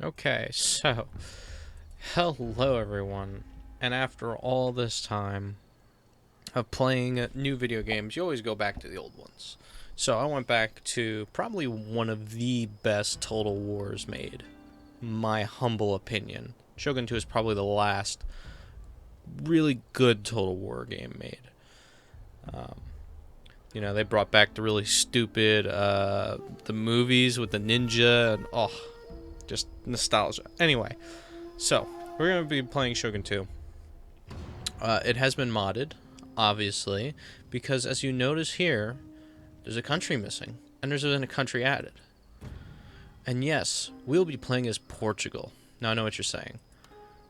Okay, so hello everyone. And after all this time of playing new video games, you always go back to the old ones. So I went back to probably one of the best Total Wars made. My humble opinion. Shogun 2 is probably the last really good Total War game made. Um, they brought back the really stupid the movies with the ninja and just nostalgia. Anyway, so we're going to be playing Shogun 2. It has been modded, obviously, because as you notice here, there's a country missing, and there's been a country added. And yes, we'll be playing as Portugal. Now I know what you're saying.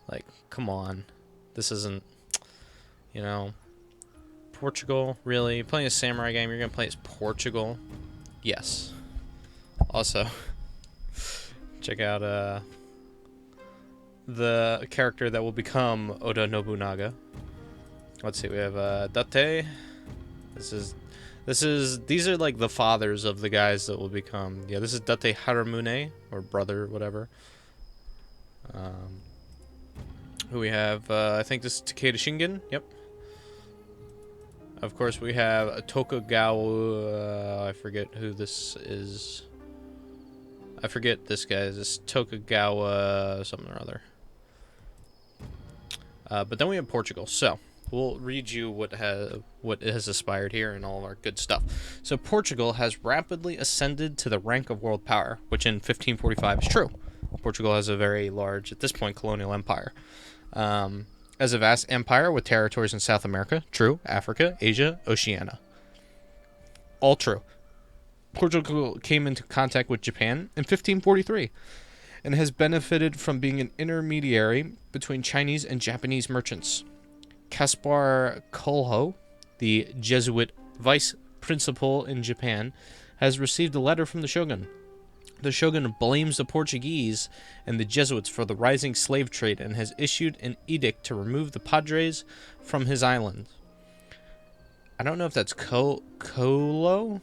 Like, come on. This isn't, you know, Portugal, really? You're playing a samurai game, you're going to play as Portugal? Yes. Also, check out the character that will become Oda Nobunaga. Let's see, we have Date. These are like the fathers of the guys that will become. Yeah, this is Date Haramune, or brother, whatever. Who we have? I think this is Takeda Shingen. Yep. Of course, we have Tokugawa. I forget who this is. I forget this guy. This Tokugawa something or other. But then we have Portugal. So we'll read you what has aspired here and all of our good stuff. So Portugal has rapidly ascended to the rank of world power, which in 1545 is true. Portugal has a very large, at this point, colonial empire. As a vast empire with territories in South America, true, Africa, Asia, Oceania. All true. Portugal came into contact with Japan in 1543 and has benefited from being an intermediary between Chinese and Japanese merchants. Caspar Colho, the Jesuit vice principal in Japan, has received a letter from the shogun. The shogun blames the Portuguese and the Jesuits for the rising slave trade and has issued an edict to remove the Padres from his island. I don't know if that's Colo?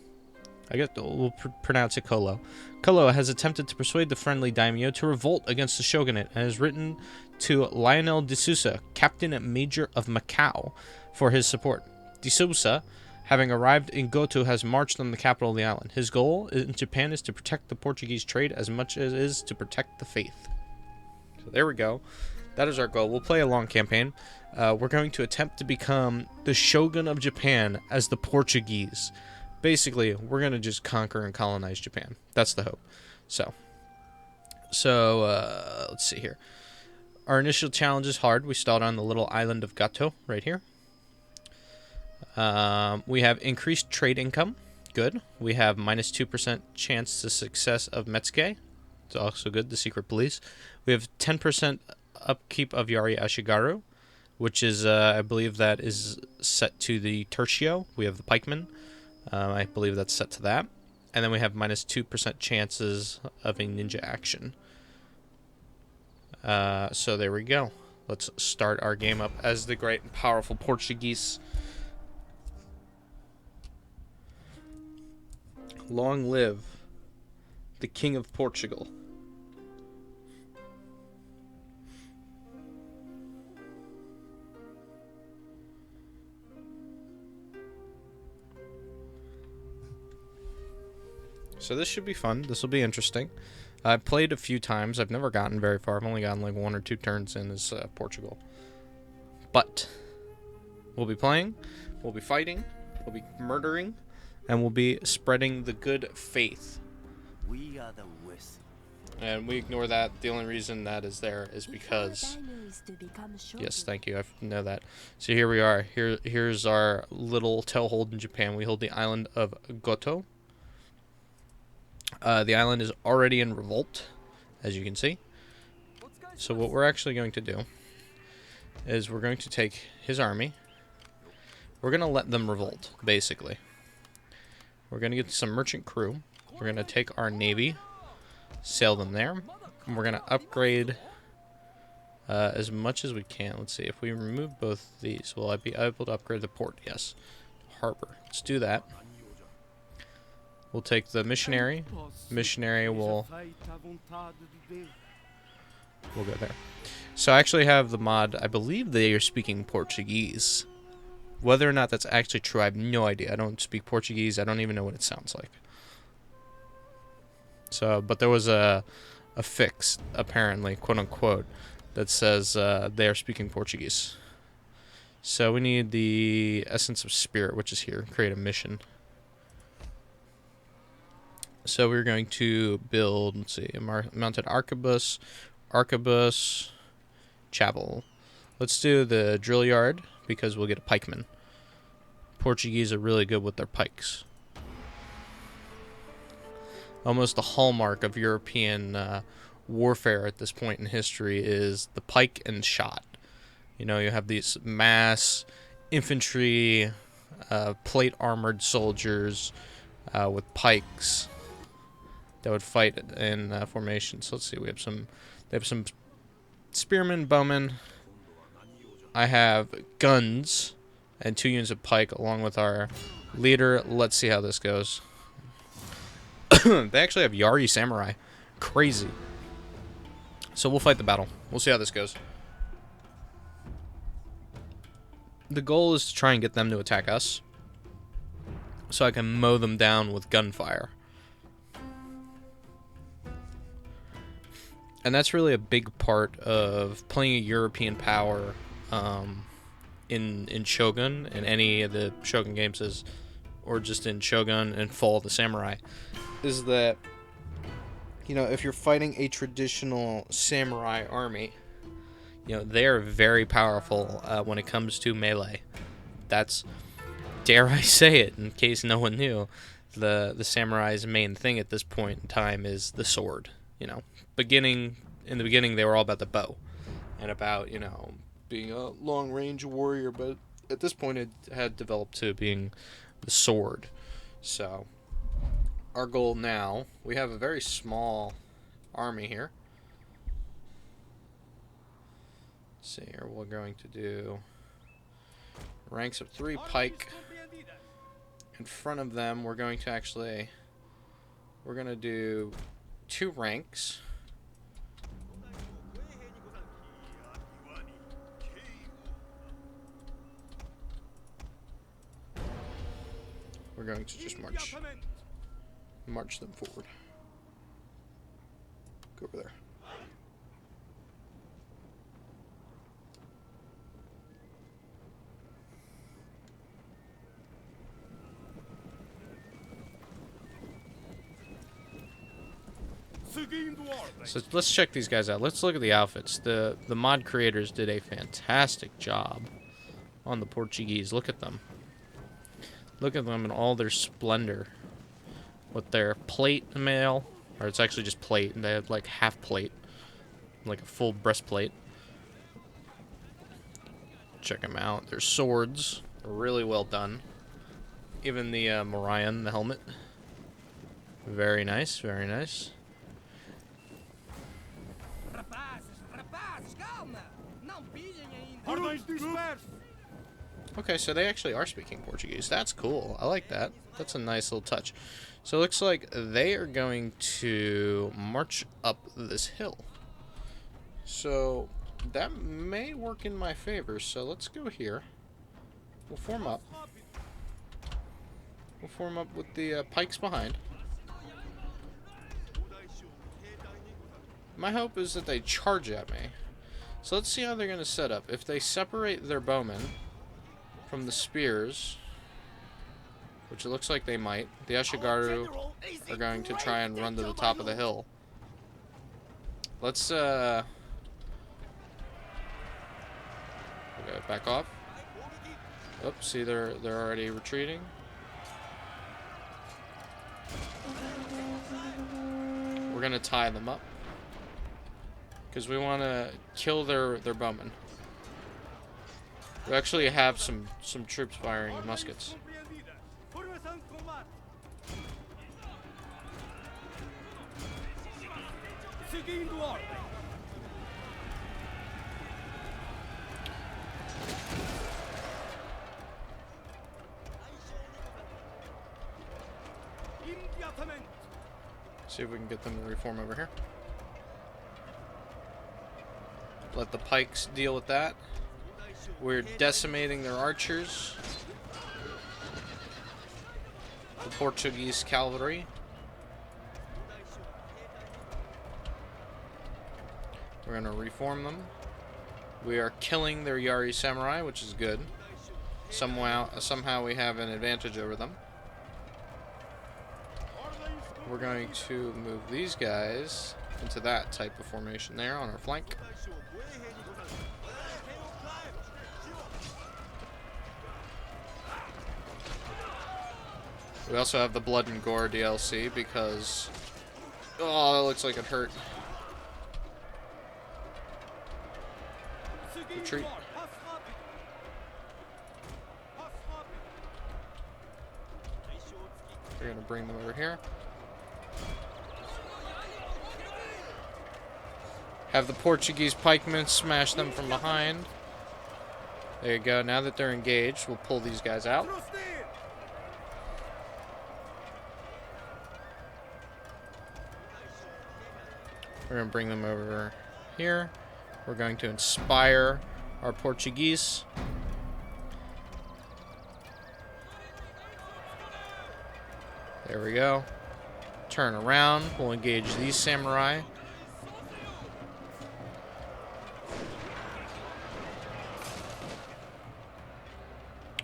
I guess we'll pronounce it Colo. Colo has attempted to persuade the friendly daimyo to revolt against the shogunate and has written to Lionel de Sousa, Captain-Major of Macau, for his support. De Sousa, having arrived in Goto, has marched on the capital of the island. His goal in Japan is to protect the Portuguese trade as much as it is to protect the faith. So there we go. That is our goal. We'll play a long campaign. We're going to attempt to become the Shogun of Japan as the Portuguese. Basically, we're going to just conquer and colonize Japan. That's the hope. So let's see here. Our initial challenge is hard. We start on the little island of Gato right here. We have increased trade income. Good. We have minus 2% chance to success of Metsuke. It's also good. The secret police. We have 10% upkeep of Yari Ashigaru, which is, I believe that is set to the tertio. We have the pikemen. I believe that's set to that. And then we have minus 2% chances of a ninja action. So there we go. Let's start our game up as the great and powerful Portuguese. Long live the King of Portugal. So this should be fun. This will be interesting. I've played a few times. I've never gotten very far. I've only gotten like 1 or 2 turns in as Portugal. But we'll be playing, we'll be fighting, we'll be murdering, and we'll be spreading the good faith. We are the West. And we ignore that. The only reason that is there is because... Yes, thank you. I know that. So here we are. Here's our little toehold in Japan. We hold the island of Goto. The island is already in revolt, as you can see. So what we're actually going to do is we're going to take his army. We're going to let them revolt, basically. We're going to get some merchant crew. We're going to take our navy, sail them there, and we're going to upgrade as much as we can. Let's see, if we remove both these, will I be able to upgrade the port? Yes. Harbor. Let's do that. We'll take the missionary. Missionary will We'll go there. So I actually have the mod. I believe they are speaking Portuguese. Whether or not that's actually true, I have no idea. I don't speak Portuguese. I don't even know what it sounds like. So, but there was a fix, apparently, quote unquote, that says they are speaking Portuguese. So we need the Essence of Spirit, which is here. Create a mission. So we're going to build, let's see, a mounted arquebus, chapel. Let's do the drill yard because we'll get a pikeman. Portuguese are really good with their pikes. Almost the hallmark of European warfare at this point in history is the pike and shot. You know, you have these mass infantry, plate armored soldiers with pikes that would fight in formation. So let's see, they have some spearmen, bowmen. I have guns and 2 units of pike along with our leader. Let's see how this goes. They actually have Yari samurai. Crazy. So we'll fight the battle. We'll see how this goes. The goal is to try and get them to attack us so I can mow them down with gunfire. And that's really a big part of playing a European power in Shogun and any of the Shogun games or just in Shogun and Fall of the Samurai, is that, you know, if you're fighting a traditional samurai army, you know, they're very powerful when it comes to melee. That's, dare I say it, in case no one knew, the samurai's main thing at this point in time is the sword. You know, in the beginning, they were all about the bow and about, you know, being a long-range warrior, but at this point, it had developed to being the sword. So, our goal now, we have a very small army here. Let's see here, we're going to do ranks of 3 pike. In front of them, we're going to do 2 ranks. We're going to just march them forward. Go over there. So let's check these guys out. Let's look at the outfits. The mod creators did a fantastic job on the Portuguese. Look at them. Look at them in all their splendor. With their plate mail, or it's actually just plate, and they have like half plate, like a full breastplate. Check them out. Their swords are really well done. Even the Morion, the helmet. Very nice, very nice. Okay, so they actually are speaking Portuguese. That's cool. I like that. That's a nice little touch. So it looks like they are going to march up this hill. So that may work in my favor. So let's go here. We'll form up. We'll form up with the pikes behind. My hope is that they charge at me. So let's see how they're going to set up. If they separate their bowmen from the spears, which it looks like they might, the Ashigaru are going to try and run to the top of the hill. Let's okay, back off. Oops, see, they're already retreating. We're gonna tie them up because we want to kill their bowmen. We actually have some troops firing muskets. See if we can get them to reform over here. Let the pikes deal with that. We're decimating their archers. The Portuguese cavalry. We're going to reform them. We are killing their Yari samurai, which is good. Somehow we have an advantage over them. We're going to move these guys into that type of formation there on our flank. We also have the Blood and Gore DLC because... Oh, that looks like it hurt. Retreat. We're going to bring them over here. Have the Portuguese pikemen smash them from behind. There you go. Now that they're engaged, we'll pull these guys out. We're going to bring them over here. We're going to inspire our Portuguese. There we go. Turn around. We'll engage these samurai.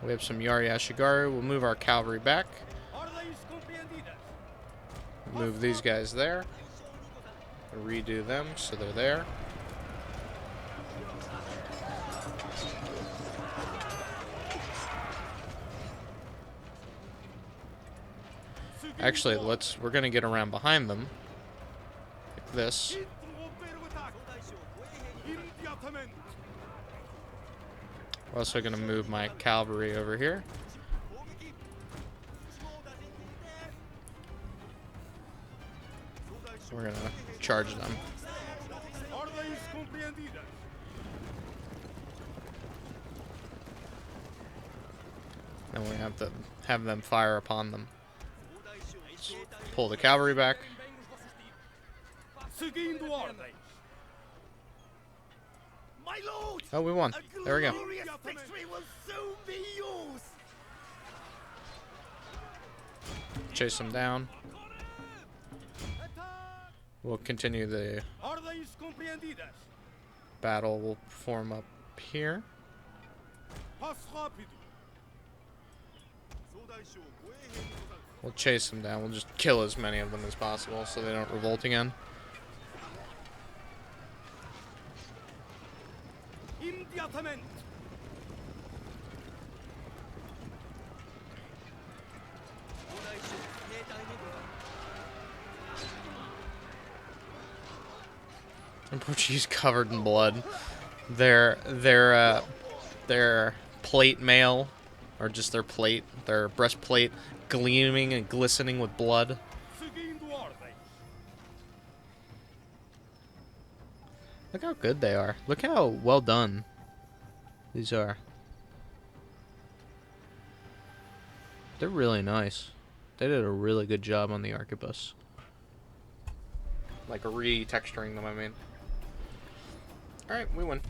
We have some Yari Ashigaru. We'll move our cavalry back. Move these guys there. Redo them so they're there. Actually, we're gonna get around behind them. Like this. We're also gonna move my cavalry over here. We're gonna charge them. And we have to have them fire upon them. Let's pull the cavalry back. Oh, we won. There we go. Chase them down. We'll continue the battle. We'll form up here. We'll chase them down. We'll just kill as many of them as possible so they don't revolt again. And Portuguese covered in blood. Their plate mail, or just their plate, their breastplate, gleaming and glistening with blood. Look how good they are. Look how well done these are. They're really nice. They did a really good job on the arquebus. Like re-texturing them, I mean. Alright, we win.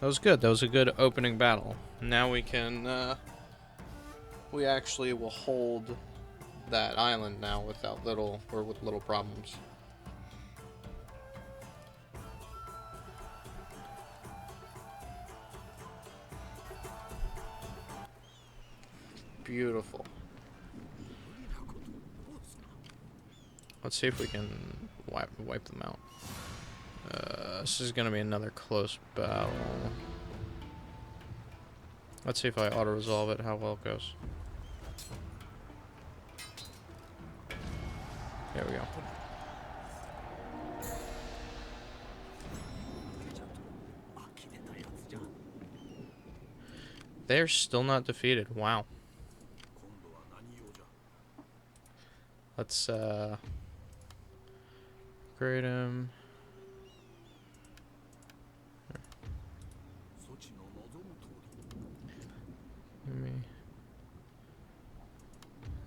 That was good. That was a good opening battle. Now we can, we actually will hold that island now with little problems. Beautiful. Let's see if we can wipe them out. This is gonna be another close battle. Let's see if I auto-resolve it, how well it goes. There we go. They're still not defeated. Wow. Let's upgrade him.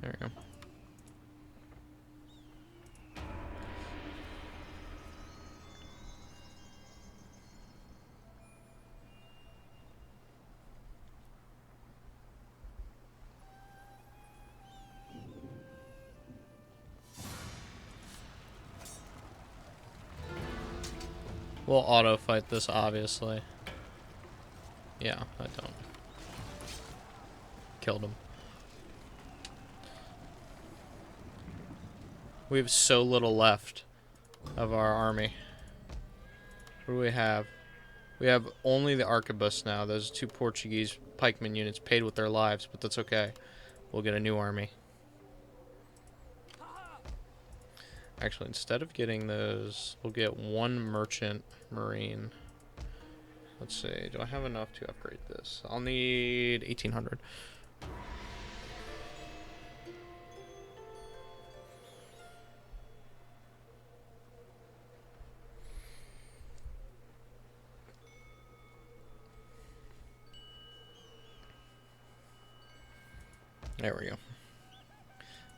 There we go. We'll auto fight this, obviously. Yeah, I don't. Killed him. We have so little left of our army. What do we have? We have only the arquebus now. Those two Portuguese pikeman units paid with their lives, but that's okay. We'll get a new army. Actually, instead of getting those, we'll get one merchant marine. Let's see. Do I have enough to upgrade this? I'll need 1,800. There we go.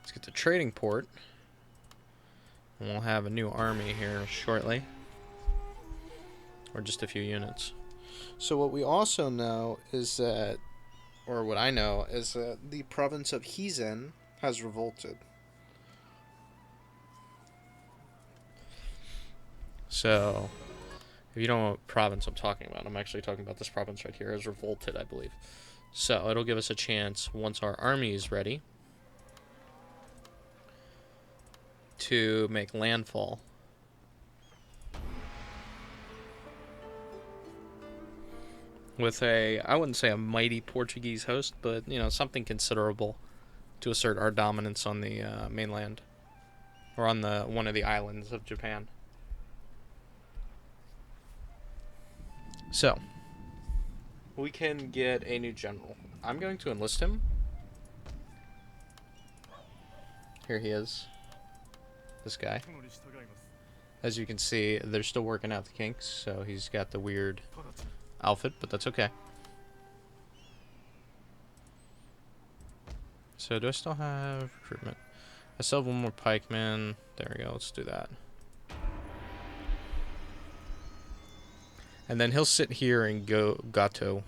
Let's get the trading port. And we'll have a new army here shortly. Or just a few units. So what we also know is that, or what I know, is that the province of Hizen has revolted. So, if you don't know what province I'm talking about, I'm actually talking about this province right here, has revolted, I believe. So, it'll give us a chance, once our army is ready, to make landfall. With a, I wouldn't say a mighty Portuguese host, but, you know, something considerable to assert our dominance on the mainland. Or on the one of the islands of Japan. So, we can get a new general. I'm going to enlist him. Here he is. This guy. As you can see, they're still working out the kinks, so he's got the weird outfit, but that's okay. So, do I still have recruitment? I still have one more pikeman. There we go, let's do that. And then he'll sit here and Goto,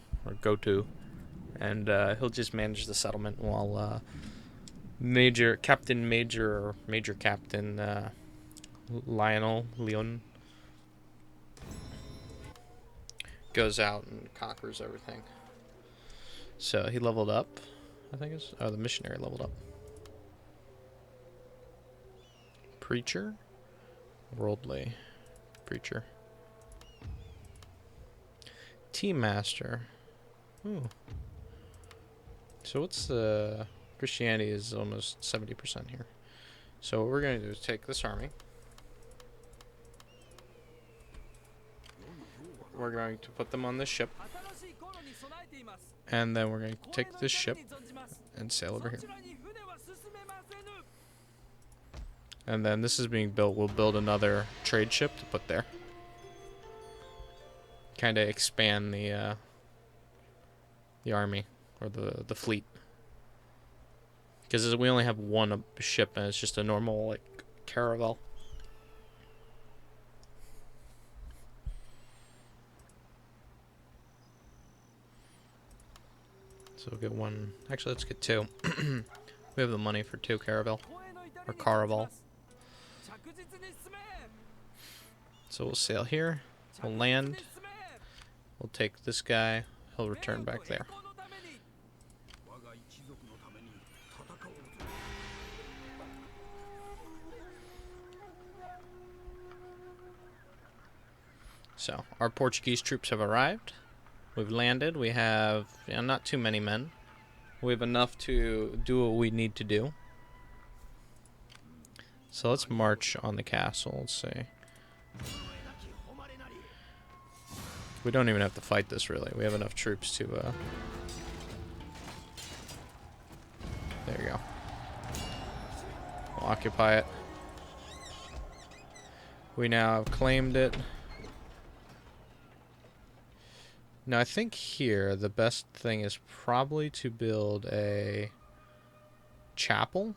and he'll just manage the settlement while Captain-Major Leon goes out and conquers everything. So he leveled up, I think it's, oh, the missionary leveled up. Preacher? Worldly. Preacher. Team Master. Ooh. So what's the... Christianity is almost 70% here. So what we're going to do is take this army. We're going to put them on this ship. And then we're going to take this ship and sail over here. And then this is being built. We'll build another trade ship to put there. Kind of expand the army or the fleet. Because we only have one ship and it's just a normal like caravel. So we'll get one. Actually, let's get two. We have the money for two caravel or caravel. So we'll sail here. We'll land. We'll take this guy. He'll return back there. So, our Portuguese troops have arrived. We've landed. We have not too many men. We have enough to do what we need to do. So let's march on the castle. Let's see. We don't even have to fight this, really. We have enough troops to... There you go. We'll occupy it. We now have claimed it. Now, I think here the best thing is probably to build a chapel.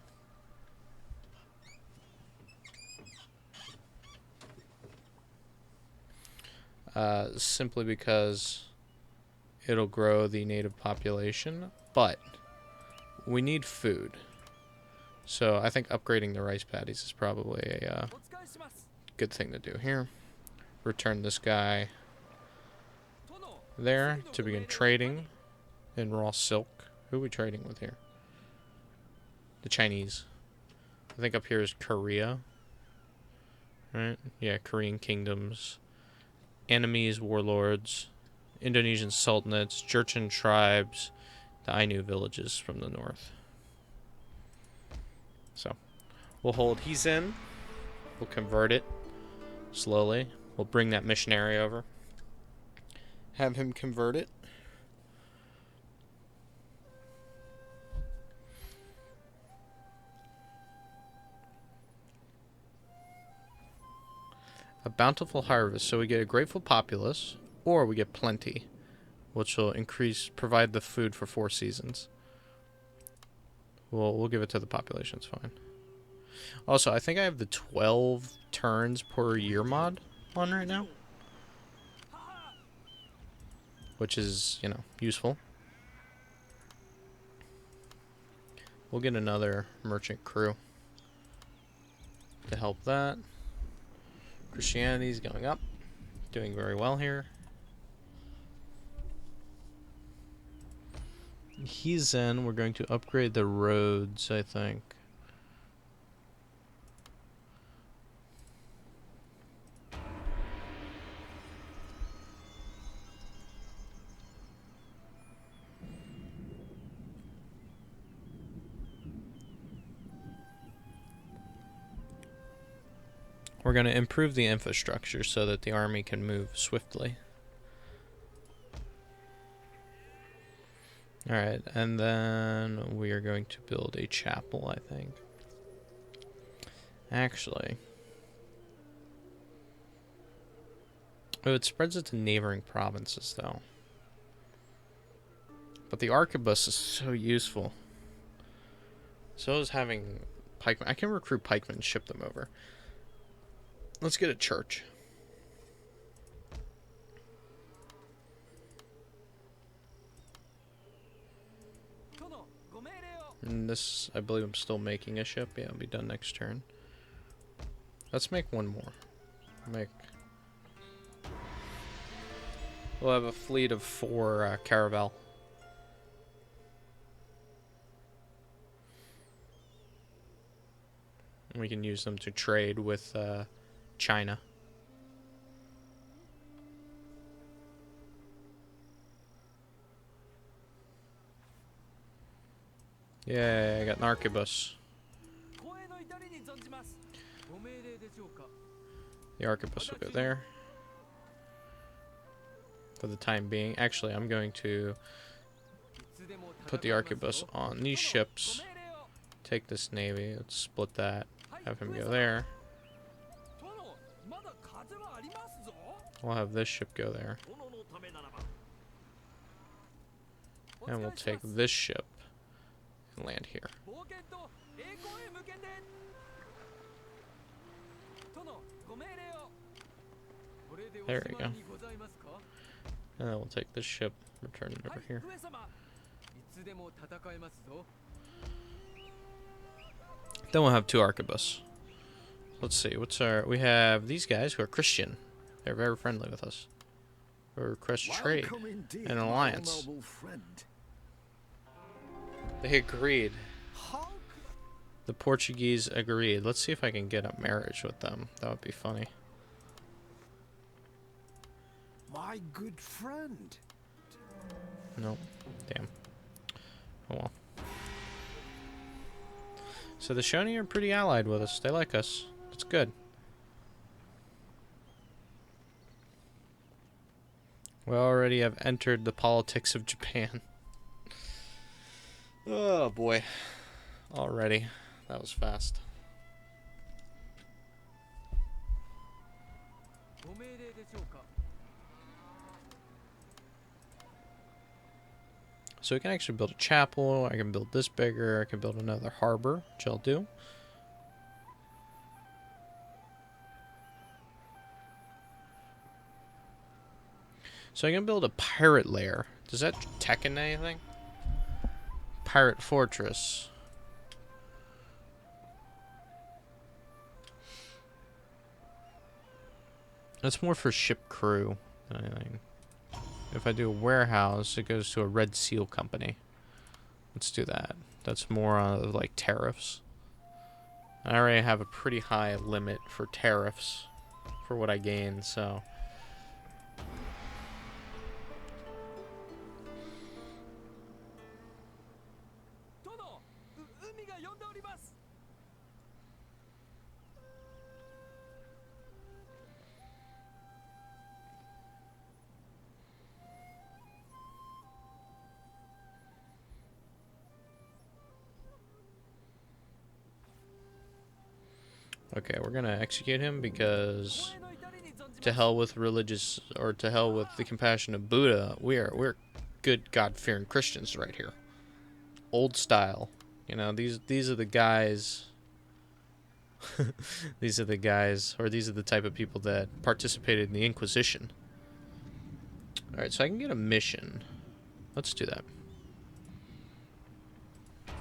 Simply because it'll grow the native population, but we need food. So I think upgrading the rice paddies is probably a good thing to do here. return this guy there to begin trading in raw silk. Who are we trading with here? The Chinese. I think up here is Korea. Right? Yeah, Korean kingdoms. Enemies, warlords. Indonesian sultanates. Jurchen tribes. The Ainu villages from the north. So, we'll hold he's in. We'll convert it slowly. We'll bring that missionary over. Have him convert it. A bountiful harvest, so we get a grateful populace, or we get plenty, which will provide the food for 4 seasons. We'll give it to the population, it's fine. Also, I think I have the 12 turns per year mod on right now, which is, you know, useful. We'll get another merchant crew to help that. Christianity's going up. Doing very well here. He's in. We're going to upgrade the roads, I think. We're going to improve the infrastructure so that the army can move swiftly. Alright, and then we are going to build a chapel, I think. Actually. Oh, it spreads it to neighboring provinces, though. But the arquebus is so useful. So is having pikemen. I can recruit pikemen and ship them over. Let's get a church. And this, I believe I'm still making a ship. Yeah, it'll be done next turn. Let's make one more. We'll have a fleet of 4 caravel. And we can use them to trade with China. Yeah, I got an arquebus. The arquebus will go there for the time being. Actually, I'm going to put the arquebus on these ships. Take this navy. Let's split that. Have him go there. We'll have this ship go there. And we'll take this ship and land here. There we go. And then we'll take this ship, return it over here. Then we'll have 2 arquebus. Let's see, we have these guys who are Christian. They're very friendly with us. We request trade and an alliance. They agreed. The Portuguese agreed. Let's see if I can get a marriage with them. That would be funny. My good friend. Nope. Damn. Oh well. So the Shoni are pretty allied with us. They like us. It's good. We already have entered the politics of Japan. Oh boy. Already. That was fast. So we can actually build a chapel. I can build this bigger. I can build another harbor, which I'll do. So I can build a pirate lair. Does that Tekken anything? Pirate fortress. That's more for ship crew than anything. If I do a warehouse, it goes to a Red Seal company. Let's do that. That's more on like tariffs. I already have a pretty high limit for tariffs for what I gain, so. Okay, we're gonna execute him because to hell with religious, or to hell with the compassion of Buddha. We're good God-fearing Christians right here. Old style. You know, these are the guys. These are the guys, or these are the type of people that participated in the Inquisition. Alright, so I can get a mission. Let's do that.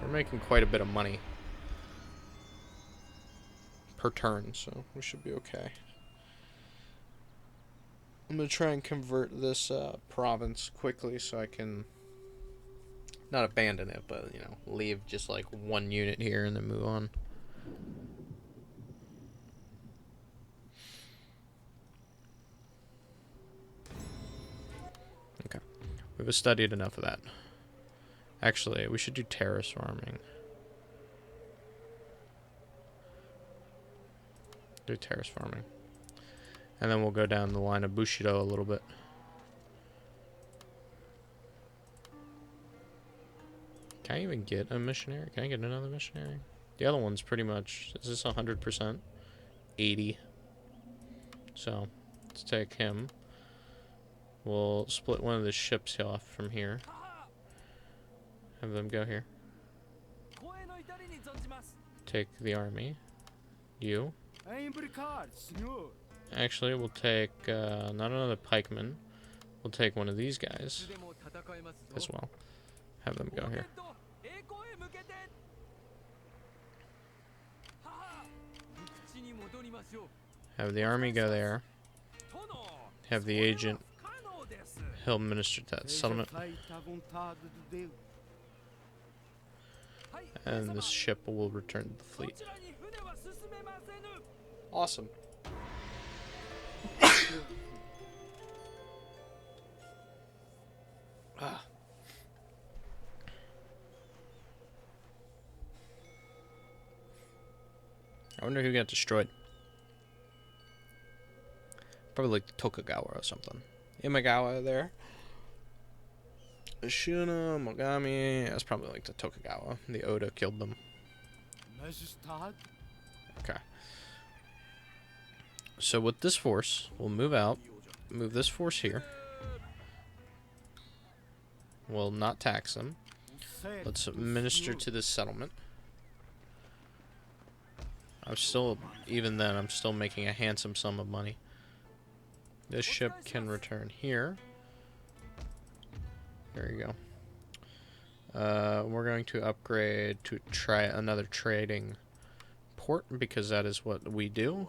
We're making quite a bit of money per turn, so we should be okay. I'm going to try and convert this province quickly so I can not abandon it, but, you know, leave just like one unit here and then move on. Okay. We've studied enough of that. Actually, we should do terrace farming. Do terrace farming. And then we'll go down the line of Bushido a little bit. Can I even get a missionary? Can I get another missionary? The other one's pretty much... Is this 100%? 80. So, let's take him. We'll split one of the ships off from here. Have them go here. Take the army. You. Actually, we'll take not another pikeman. We'll take one of these guys as well. Have them go here. Have the army go there. Have the agent. He'll minister to that settlement. And this ship will return to the fleet. Awesome. I wonder who got destroyed. Probably like the Tokugawa or something. Imagawa there. Ashuna, Mogami. That's probably like the Tokugawa. The Oda killed them. Okay. So with this force, we'll move out. Move this force here. We'll not tax them. Let's minister to this settlement. I'm still, even then, I'm still making a handsome sum of money. This ship can return here. There you go. We're going to upgrade to try another trading port because that is what we do.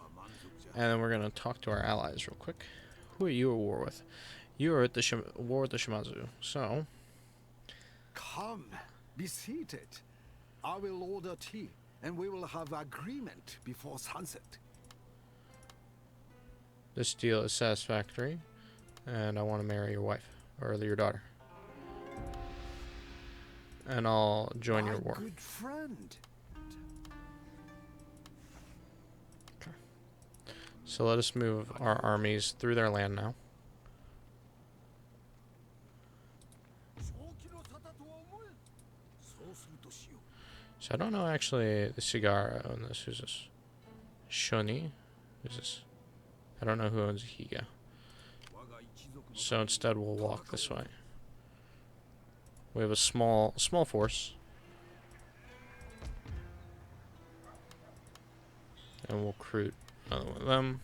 And then we're going to talk to our allies real quick. Who are you at war with? You are at the war with the Shimazu. So, Come, be seated. I will order tea, and we will have agreement before sunset. this deal is satisfactory, and I want to marry your wife or your daughter. And I'll join your war. Good friend. Okay. So let us move our armies through their land now. So I don't know actually the Cigara on this. Who's this? Shoni? Who's this? I don't know who owns Higa. So instead we'll walk this way. We have a small force. And we'll recruit another one of them.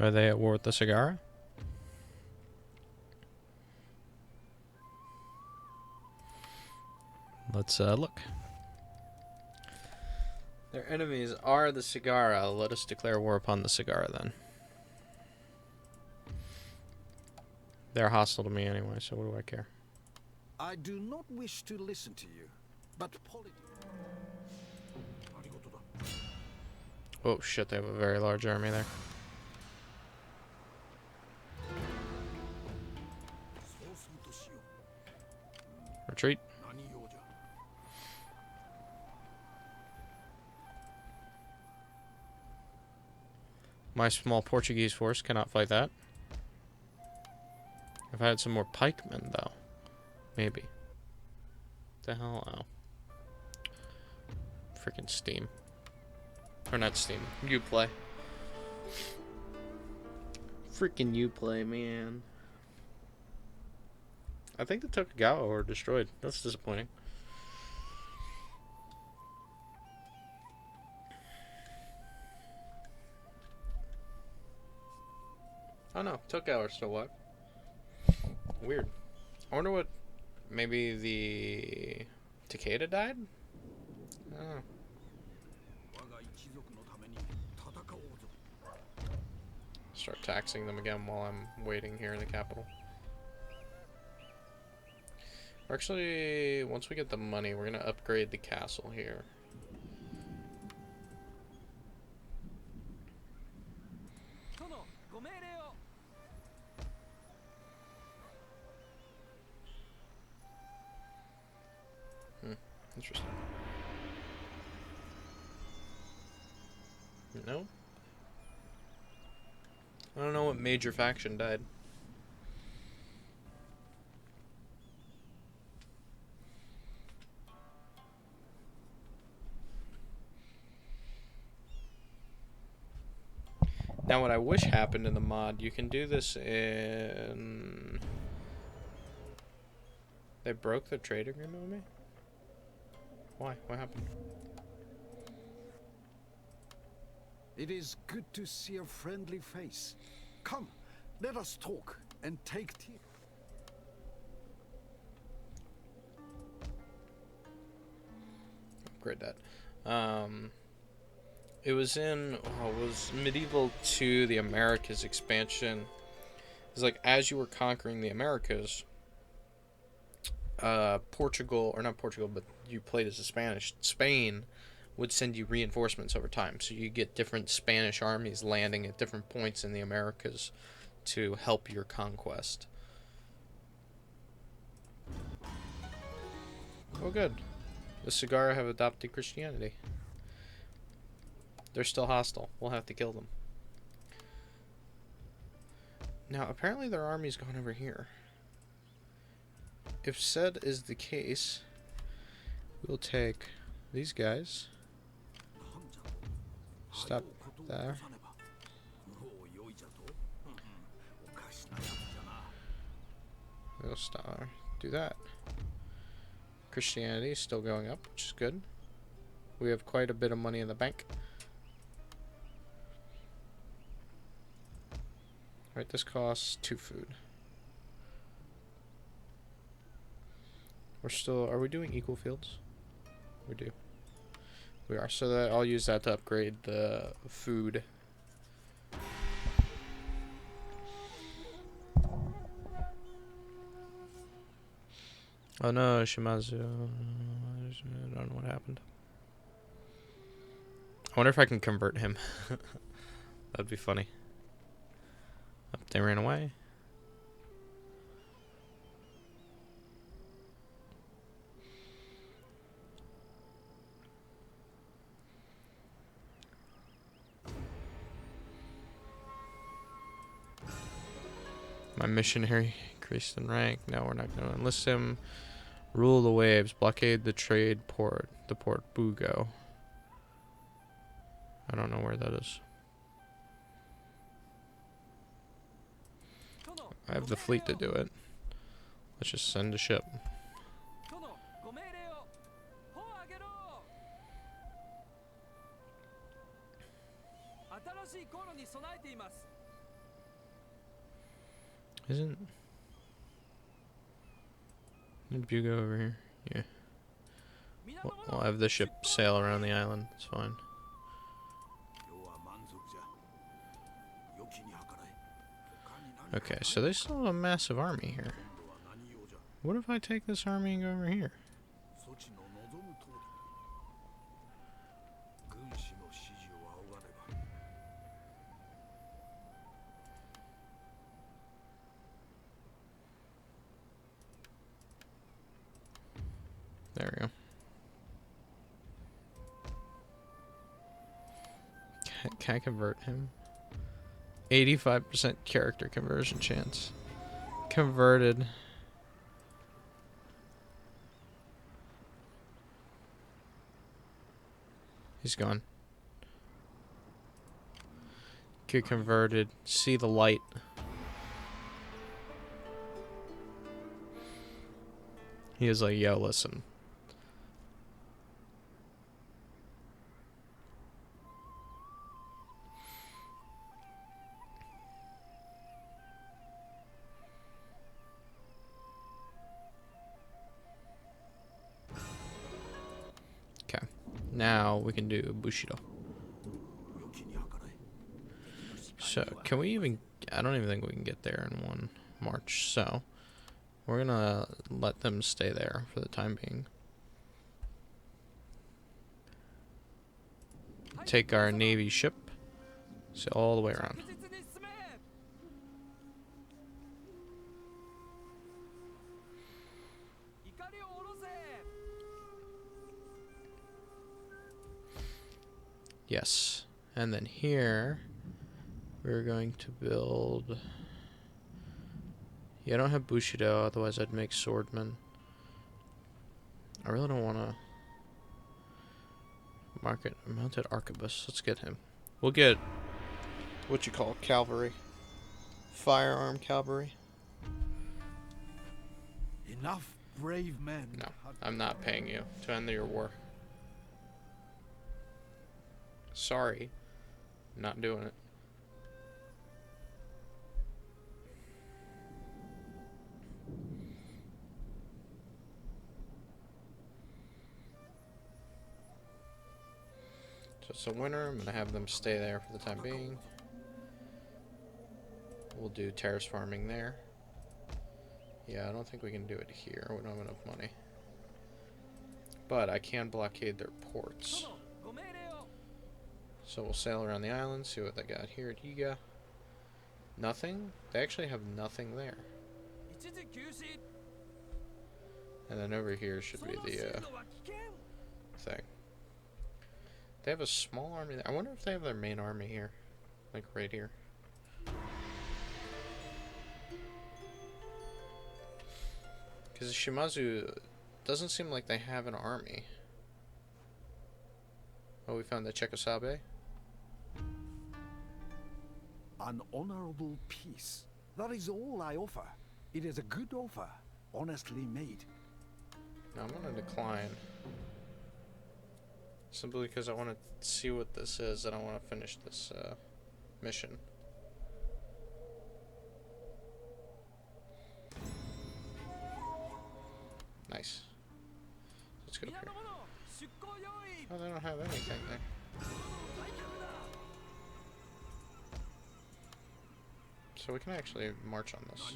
Are they at war with the Sagara? Let's look. Their enemies are the Sagara. Let us declare war upon the Sagara then. They're hostile to me anyway, so what do I care? I do not wish to listen to you, but politics. Oh shit, they have a very large army there. Retreat. My small Portuguese force cannot fight that. If I had some more pikemen, though. Maybe. The hell? Oh. Freaking Steam. Or not Steam. Uplay. Freaking Uplay, man. I think the Tokugawa were destroyed. That's disappointing. Oh no, Tokugawa are still alive. Weird. I wonder what... Maybe the... Takeda died? I don't know. Start taxing them again while I'm waiting here in the capital. Actually, once we get the money, we're gonna upgrade the castle here. Interesting. No? I don't know what major faction died. Now what I wish happened in the mod, you can do this in... They broke the trade agreement with me? Why? What happened? It is good to see a friendly face. Come, let us talk and take tea. Upgrade that. It was in... Oh, it was Medieval 2, the Americas expansion. It's like, as you were conquering the Americas, Portugal, or not Portugal, but you played as a Spanish, Spain would send you reinforcements over time. So you get different Spanish armies landing at different points in the Americas to help your conquest. Oh good. The Sagara have adopted Christianity. They're still hostile. We'll have to kill them. Now, apparently their army's gone over here. If said is the case, we'll take these guys. Stop there. We'll start. Do that. Christianity is still going up, which is good. We have quite a bit of money in the bank. Right, this costs 2 food. We're still... Are we doing equal fields? We do. We are. So that I'll use that to upgrade the food. Oh no, Shimazu. I don't know what happened. I wonder if I can convert him. That'd be funny. Oh, they ran away. My missionary increased in rank. Now we're not going to enlist him. Rule the waves. Blockade the trade port. The port Bugo. I don't know where that is. I have the fleet to do it. Let's just send a ship. Isn't... Did you go over here? Yeah. We'll have the ship sail around the island. It's fine. Okay, so they still have a massive army here. What if I take this army and go over here? There we go. Can I convert him? 85% character conversion chance. Converted. He's gone. Get converted. See the light. He is like, yo, listen. Okay. Now we can do Bushido. So, can we even... I don't even think we can get there in one march, so... We're gonna let them stay there for the time being. Take our Navy ship. Sail all the way around. Yes. And then here, we're going to build... Yeah, I don't have Bushido, otherwise I'd make swordmen. I really don't want to... Market mounted arquebus. Let's get him. We'll get what you call cavalry. Firearm cavalry. Enough brave men. No, I'm not paying you to end your war. Sorry. Not doing it. So it's a winter. I'm going to have them stay there for the time being. We'll do terrace farming there. Yeah, I don't think we can do it here. We don't have enough money. But I can blockade their ports. So we'll sail around the island, see what they got here at Iga. Nothing? They actually have nothing there. And then over here should be the thing. They have a small army there. I wonder if they have their main army here. Like right here. Because Shimazu doesn't seem like they have an army. Oh, we found the Chekosabe. An honorable peace. That is all I offer. It is a good offer, honestly made. No, I'm going to decline. Simply because I want to see what this is and I want to finish this mission. Nice. Let's go up here. Oh, they don't have anything there. So we can actually march on this.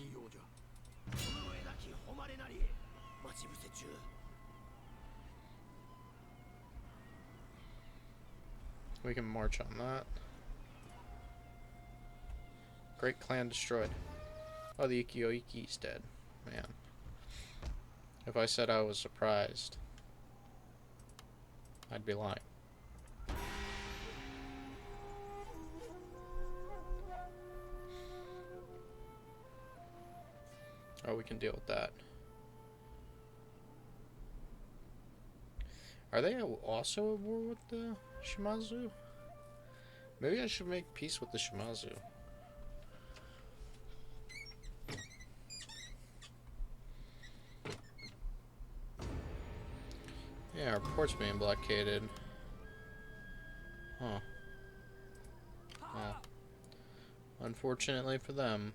We can march on that. Great clan destroyed. Oh, the Ikioiki's dead. Man. If I said I was surprised, I'd be lying. Oh, we can deal with that. Are they also at war with the Shimazu? Maybe I should make peace with the Shimazu. Yeah, our port's being blockaded. Huh. Well, unfortunately for them.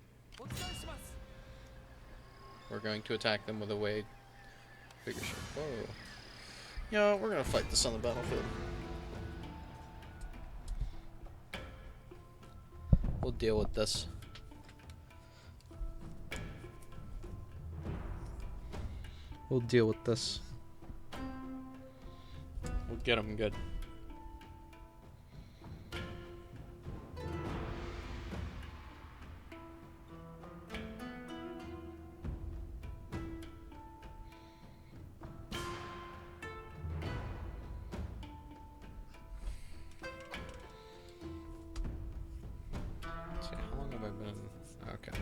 We're going to attack them with a way bigger ship. Whoa. You know, we're going to fight this on the battlefield. We'll deal with this. We'll deal with this. We'll get them good. Okay.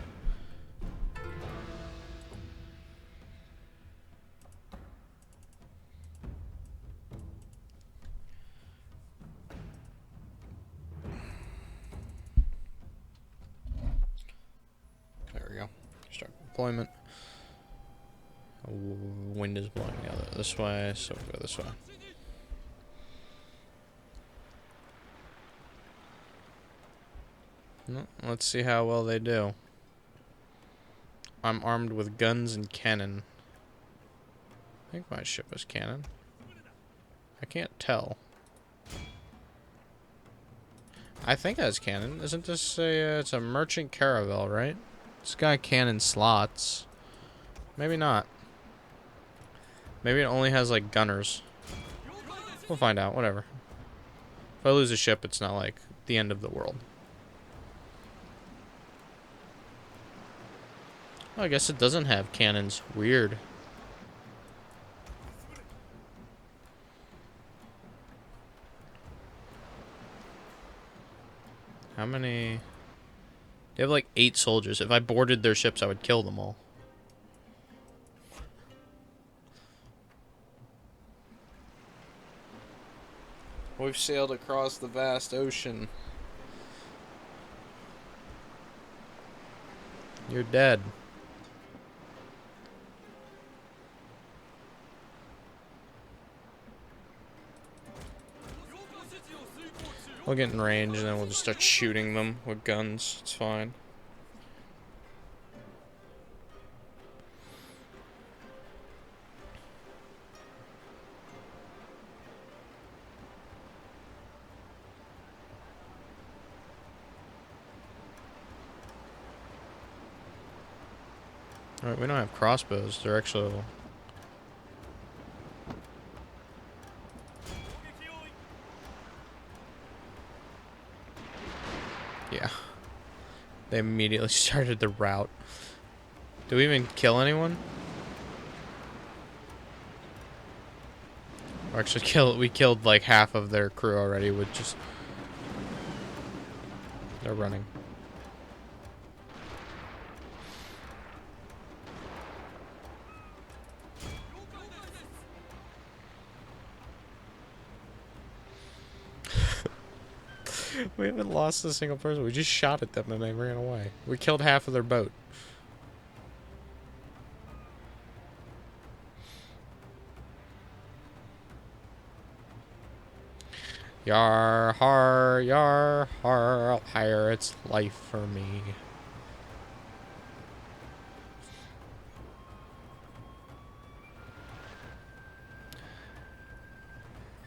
There we go. Start deployment. Wind is blowing the other this way, so we'll go this way. Let's see how well they do. I'm armed with guns and cannon. I think my ship is cannon. I can't tell. I think it has cannon. Isn't this a, it's a merchant caravel, right? It's got cannon slots. Maybe not. Maybe it only has, like, gunners. We'll find out, whatever. If I lose a ship, it's not, like, the end of the world. Oh, I guess it doesn't have cannons. Weird. How many? They have like 8 soldiers. If I boarded their ships, I would kill them all. We've sailed across the vast ocean. You're dead. We'll get in range and then we'll just start shooting them with guns. It's fine. Alright, we don't have crossbows. They're actually... Yeah. They immediately started the rout. Did we even kill anyone? Or actually we killed like half of their crew already with just... They're running. We haven't lost a single person. We just shot at them and they ran away. We killed half of their boat. Yar har, yar har, I'll hire its life for me.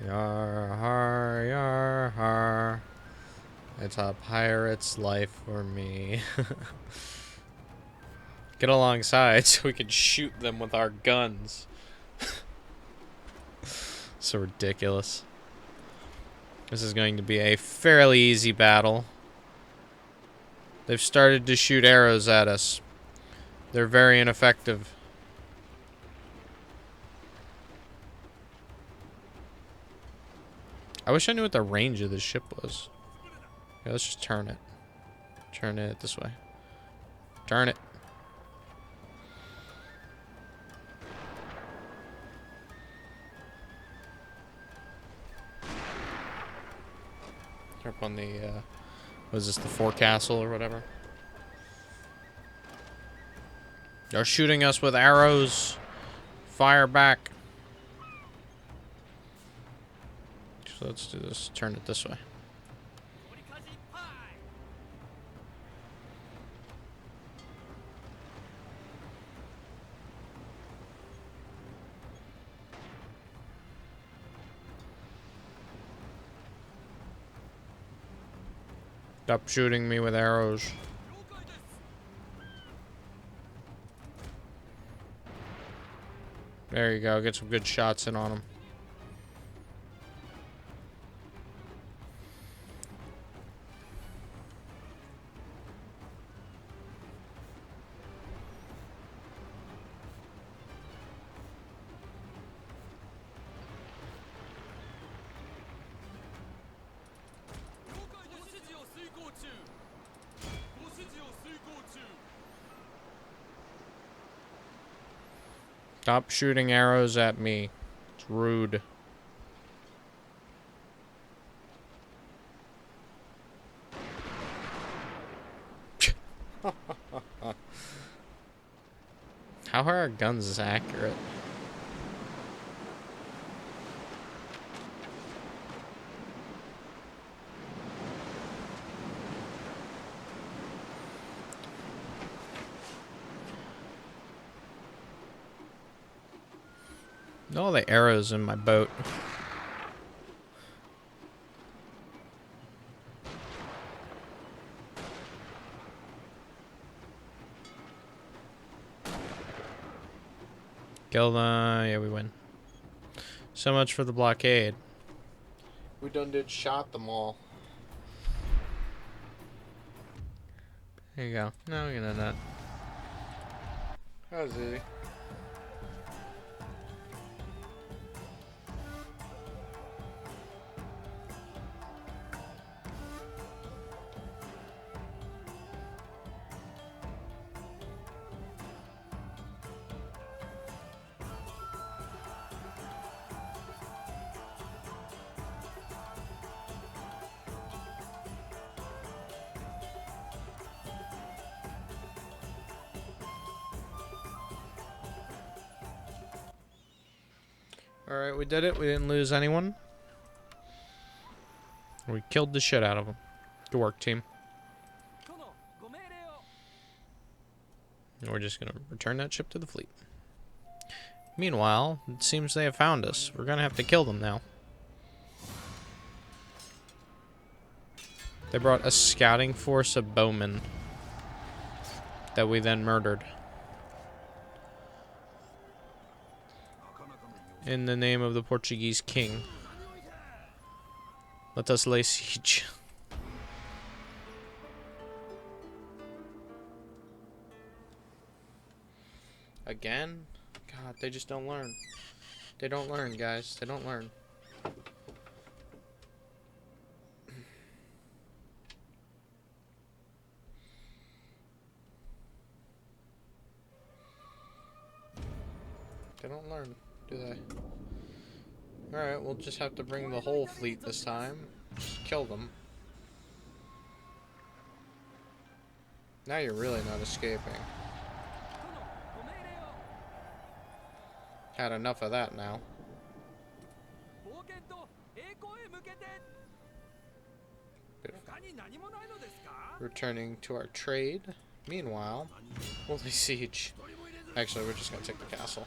Yar har, yar har. It's a pirate's life for me. Get alongside so we can shoot them with our guns. So ridiculous. This is going to be a fairly easy battle. They've started to shoot arrows at us. They're very ineffective. I wish I knew what the range of this ship was. Okay, let's just turn it. Turn it this way. Turn it. Up on the, what is this, the forecastle or whatever? They're shooting us with arrows. Fire back. So let's do this. Turn it this way. Stop shooting me with arrows. There you go. Get some good shots in on him. Stop shooting arrows at me. It's rude. How are our guns accurate? All the arrows in my boat. Kill them. Yeah, we win. So much for the blockade. We done did shot them all. There you go. Now we know that. That was easy. Alright, we did it. We didn't lose anyone. We killed the shit out of them. Good work, team. We're just gonna return that ship to the fleet. Meanwhile, it seems they have found us. We're gonna have to kill them now. They brought a scouting force of bowmen that we then murdered. In the name of the Portuguese king. Let us lay siege. Again? God, they just don't learn. They don't learn, guys. They don't learn. They don't learn, do they? Alright, we'll just have to bring the whole fleet this time. Just kill them. Now you're really not escaping. Had enough of that now. Returning to our trade. Meanwhile, holy siege. Actually, we're just gonna take the castle.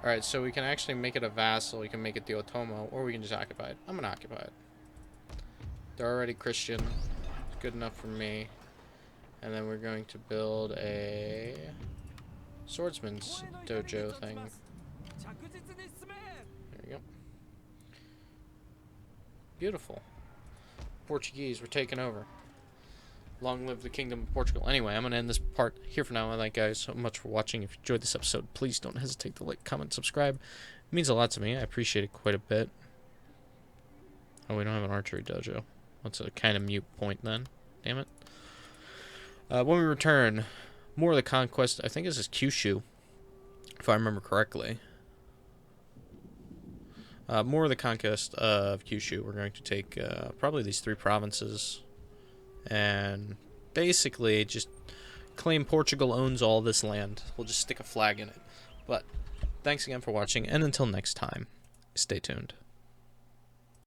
Alright, so we can actually make it a vassal, we can make it the Otomo, or we can just occupy it. I'm gonna occupy it. They're already Christian. It's good enough for me. And then we're going to build a swordsman's dojo thing. There we go. Beautiful. Portuguese, we're taking over. Long live the Kingdom of Portugal. Anyway, I'm going to end this part here for now. I thank you guys so much for watching. If you enjoyed this episode, please don't hesitate to like, comment, subscribe. It means a lot to me. I appreciate it quite a bit. Oh, we don't have an archery dojo. That's a kind of mute point then. Damn it. When we return, more of the conquest. I think this is Kyushu, if I remember correctly. More of the conquest of Kyushu. We're going to take probably these 3 provinces and basically just claim Portugal owns all this land. We'll just stick a flag in it. But thanks again for watching, and until next time, stay tuned.